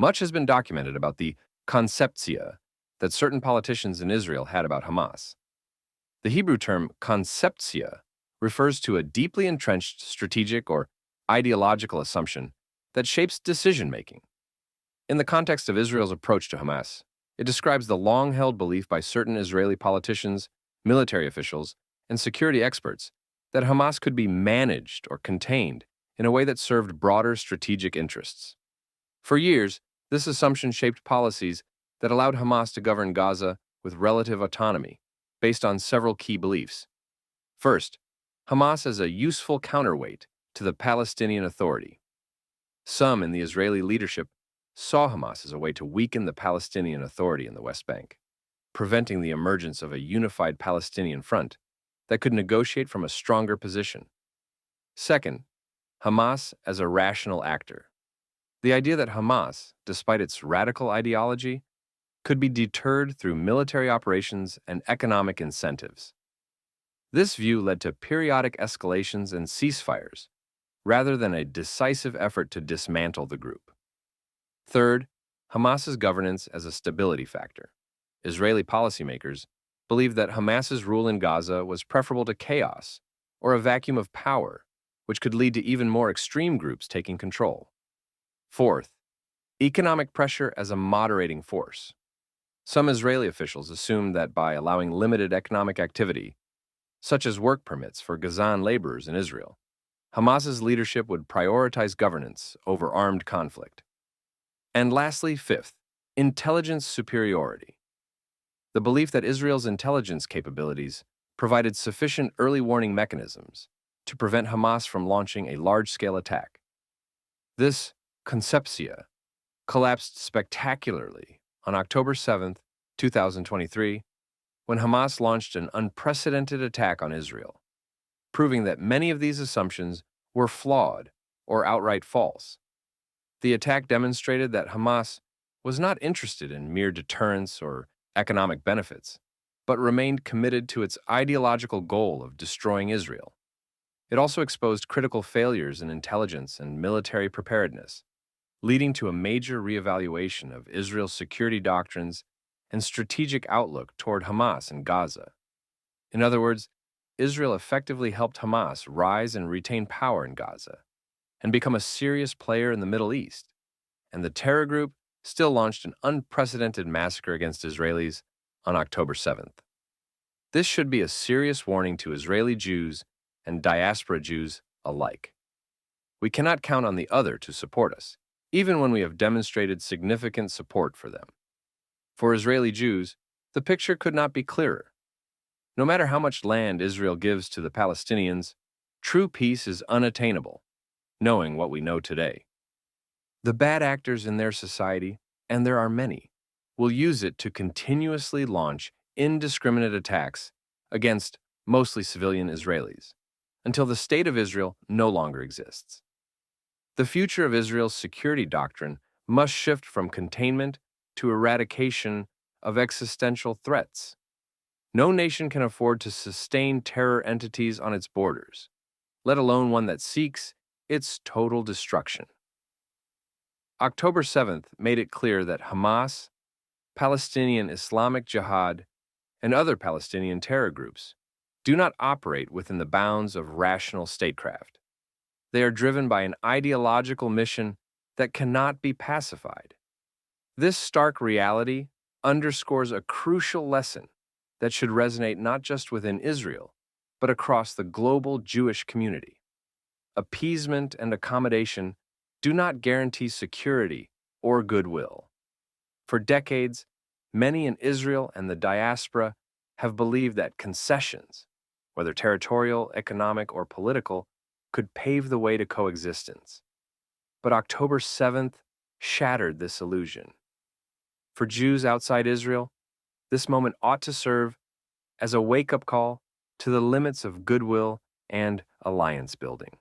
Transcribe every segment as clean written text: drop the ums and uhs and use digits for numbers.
Much has been documented about the conceptia that certain politicians in Israel had about Hamas. The Hebrew term conceptia refers to a deeply entrenched strategic or ideological assumption that shapes decision-making. In the context of Israel's approach to Hamas, it describes the long-held belief by certain Israeli politicians, military officials, and security experts that Hamas could be managed or contained in a way that served broader strategic interests. For years, this assumption shaped policies that allowed Hamas to govern Gaza with relative autonomy, based on several key beliefs. First, Hamas as a useful counterweight to the Palestinian Authority. Some in the Israeli leadership saw Hamas as a way to weaken the Palestinian Authority in the West Bank, preventing the emergence of a unified Palestinian front that could negotiate from a stronger position. Second, Hamas as a rational actor. The idea that Hamas, despite its radical ideology, could be deterred through military operations and economic incentives. This view led to periodic escalations and ceasefires, rather than a decisive effort to dismantle the group. Third, Hamas's governance as a stability factor. Israeli policymakers believed that Hamas's rule in Gaza was preferable to chaos or a vacuum of power, which could lead to even more extreme groups taking control. Fourth, economic pressure as a moderating force. Some Israeli officials assumed that by allowing limited economic activity, such as work permits for Gazan laborers in Israel, Hamas's leadership would prioritize governance over armed conflict. And lastly, fifth, intelligence superiority. The belief that Israel's intelligence capabilities provided sufficient early warning mechanisms to prevent Hamas from launching a large-scale attack. This conceptia collapsed spectacularly on October 7, 2023, when Hamas launched an unprecedented attack on Israel, proving that many of these assumptions were flawed or outright false. The attack demonstrated that Hamas was not interested in mere deterrence or economic benefits, but remained committed to its ideological goal of destroying Israel. It also exposed critical failures in intelligence and military preparedness, leading to a major reevaluation of Israel's security doctrines and strategic outlook toward Hamas in Gaza. In other words, Israel effectively helped Hamas rise and retain power in Gaza and become a serious player in the Middle East, and the terror group still launched an unprecedented massacre against Israelis on October 7th. This should be a serious warning to Israeli Jews and diaspora Jews alike. We cannot count on the other to support us, even when we have demonstrated significant support for them. For Israeli Jews, the picture could not be clearer. No matter how much land Israel gives to the Palestinians, true peace is unattainable, knowing what we know today. The bad actors in their society, and there are many, will use it to continuously launch indiscriminate attacks against mostly civilian Israelis, until the State of Israel no longer exists. The future of Israel's security doctrine must shift from containment to eradication of existential threats. No nation can afford to sustain terror entities on its borders, let alone one that seeks its total destruction. October 7th made it clear that Hamas, Palestinian Islamic Jihad, and other Palestinian terror groups do not operate within the bounds of rational statecraft. They are driven by an ideological mission that cannot be pacified. This stark reality underscores a crucial lesson that should resonate not just within Israel, but across the global Jewish community. Appeasement and accommodation do not guarantee security or goodwill. For decades, many in Israel and the diaspora have believed that concessions, whether territorial, economic, or political, could pave the way to coexistence. But October 7th shattered this illusion. For Jews outside Israel, this moment ought to serve as a wake-up call to the limits of goodwill and alliance building.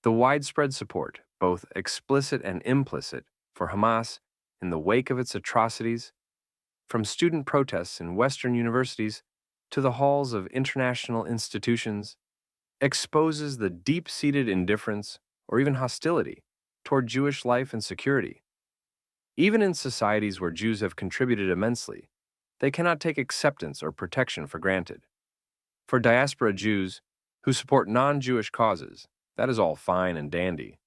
The widespread support, both explicit and implicit, for Hamas in the wake of its atrocities, from student protests in Western universities to the halls of international institutions, exposes the deep-seated indifference or even hostility toward Jewish life and security. Even in societies where Jews have contributed immensely, they cannot take acceptance or protection for granted. For diaspora Jews who support non-Jewish causes, that is all fine and dandy,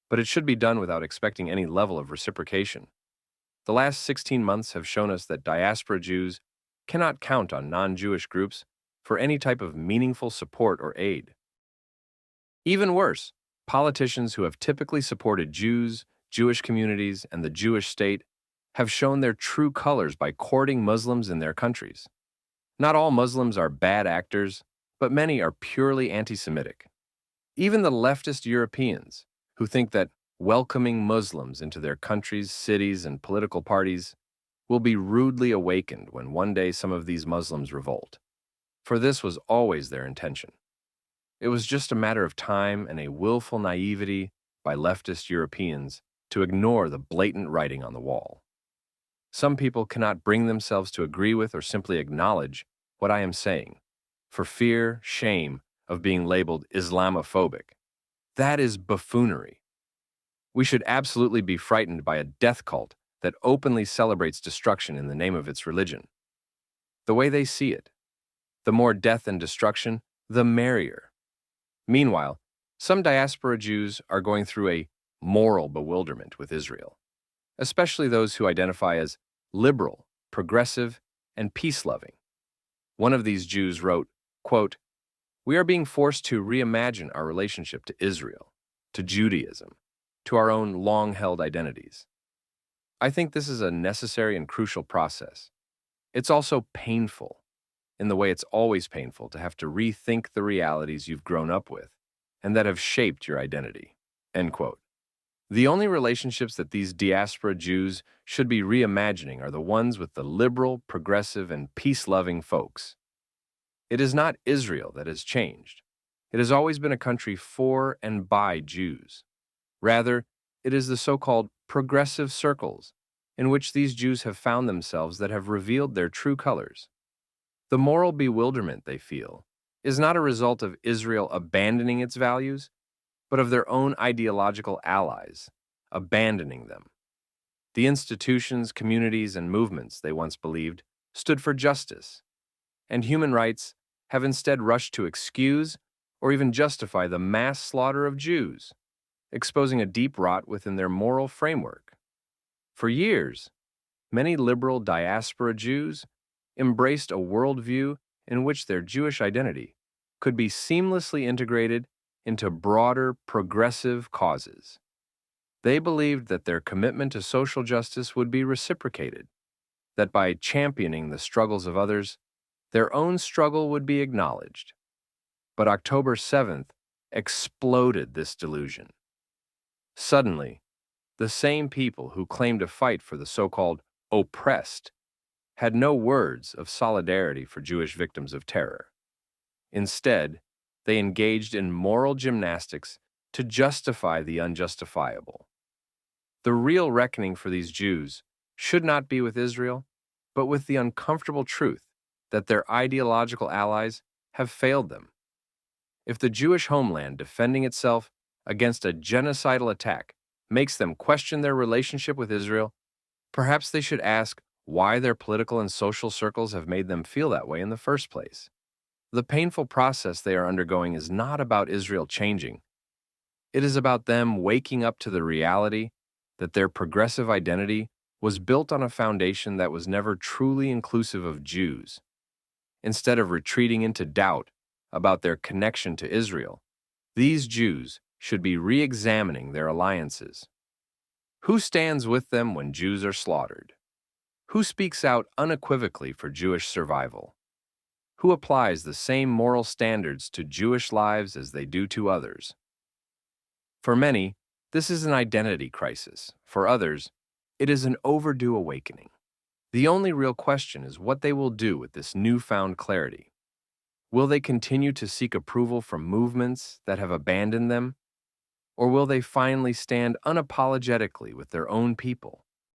but it should be done without expecting any level of reciprocation. The last 16 months have shown us that diaspora Jews cannot count on non-Jewish groups for any type of meaningful support or aid. Even worse, politicians who have typically supported Jews, Jewish communities, and the Jewish state have shown their true colors by courting Muslims in their countries. Not all Muslims are bad actors, but many are purely anti-Semitic. Even the leftist Europeans, who think that welcoming Muslims into their countries, cities, and political parties will be rudely awakened when one day some of these Muslims revolt. For this was always their intention. It was just a matter of time and a willful naivety by leftist Europeans to ignore the blatant writing on the wall. Some people cannot bring themselves to agree with or simply acknowledge what I am saying, for fear, shame of being labeled Islamophobic. That is buffoonery. We should absolutely be frightened by a death cult that openly celebrates destruction in the name of its religion. The way they see it, the more death and destruction, the merrier. Meanwhile, some diaspora Jews are going through a moral bewilderment with Israel, especially those who identify as liberal, progressive, and peace-loving. One of these Jews wrote, quote, "We are being forced to reimagine our relationship to Israel, to Judaism, to our own long-held identities. I think this is a necessary and crucial process. It's also painful, in the way it's always painful to have to rethink the realities you've grown up with and that have shaped your identity." End quote. The only relationships that these diaspora Jews should be reimagining are the ones with the liberal, progressive, and peace-loving folks. It is not Israel that has changed. It has always been a country for and by Jews. Rather, it is the so-called progressive circles in which these Jews have found themselves that have revealed their true colors. The moral bewilderment they feel is not a result of Israel abandoning its values, but of their own ideological allies abandoning them. The institutions, communities, and movements they once believed stood for justice and human rights have instead rushed to excuse or even justify the mass slaughter of Jews, exposing a deep rot within their moral framework. For years, many liberal diaspora Jews embraced a worldview in which their Jewish identity could be seamlessly integrated into broader progressive causes. They believed that their commitment to social justice would be reciprocated, that by championing the struggles of others, their own struggle would be acknowledged. But October 7th exploded this delusion. Suddenly, the same people who claimed to fight for the so-called oppressed had no words of solidarity for Jewish victims of terror. Instead, they engaged in moral gymnastics to justify the unjustifiable. The real reckoning for these Jews should not be with Israel, but with the uncomfortable truth that their ideological allies have failed them. If the Jewish homeland defending itself against a genocidal attack makes them question their relationship with Israel, perhaps they should ask why their political and social circles have made them feel that way in the first place. The painful process they are undergoing is not about Israel changing. It is about them waking up to the reality that their progressive identity was built on a foundation that was never truly inclusive of Jews. Instead of retreating into doubt about their connection to Israel, these Jews should be re-examining their alliances. Who stands with them when Jews are slaughtered? Who speaks out unequivocally for Jewish survival? Who applies the same moral standards to Jewish lives as they do to others? For many, this is an identity crisis. For others, it is an overdue awakening. The only real question is what they will do with this newfound clarity. Will they continue to seek approval from movements that have abandoned them? Or will they finally stand unapologetically with their own people?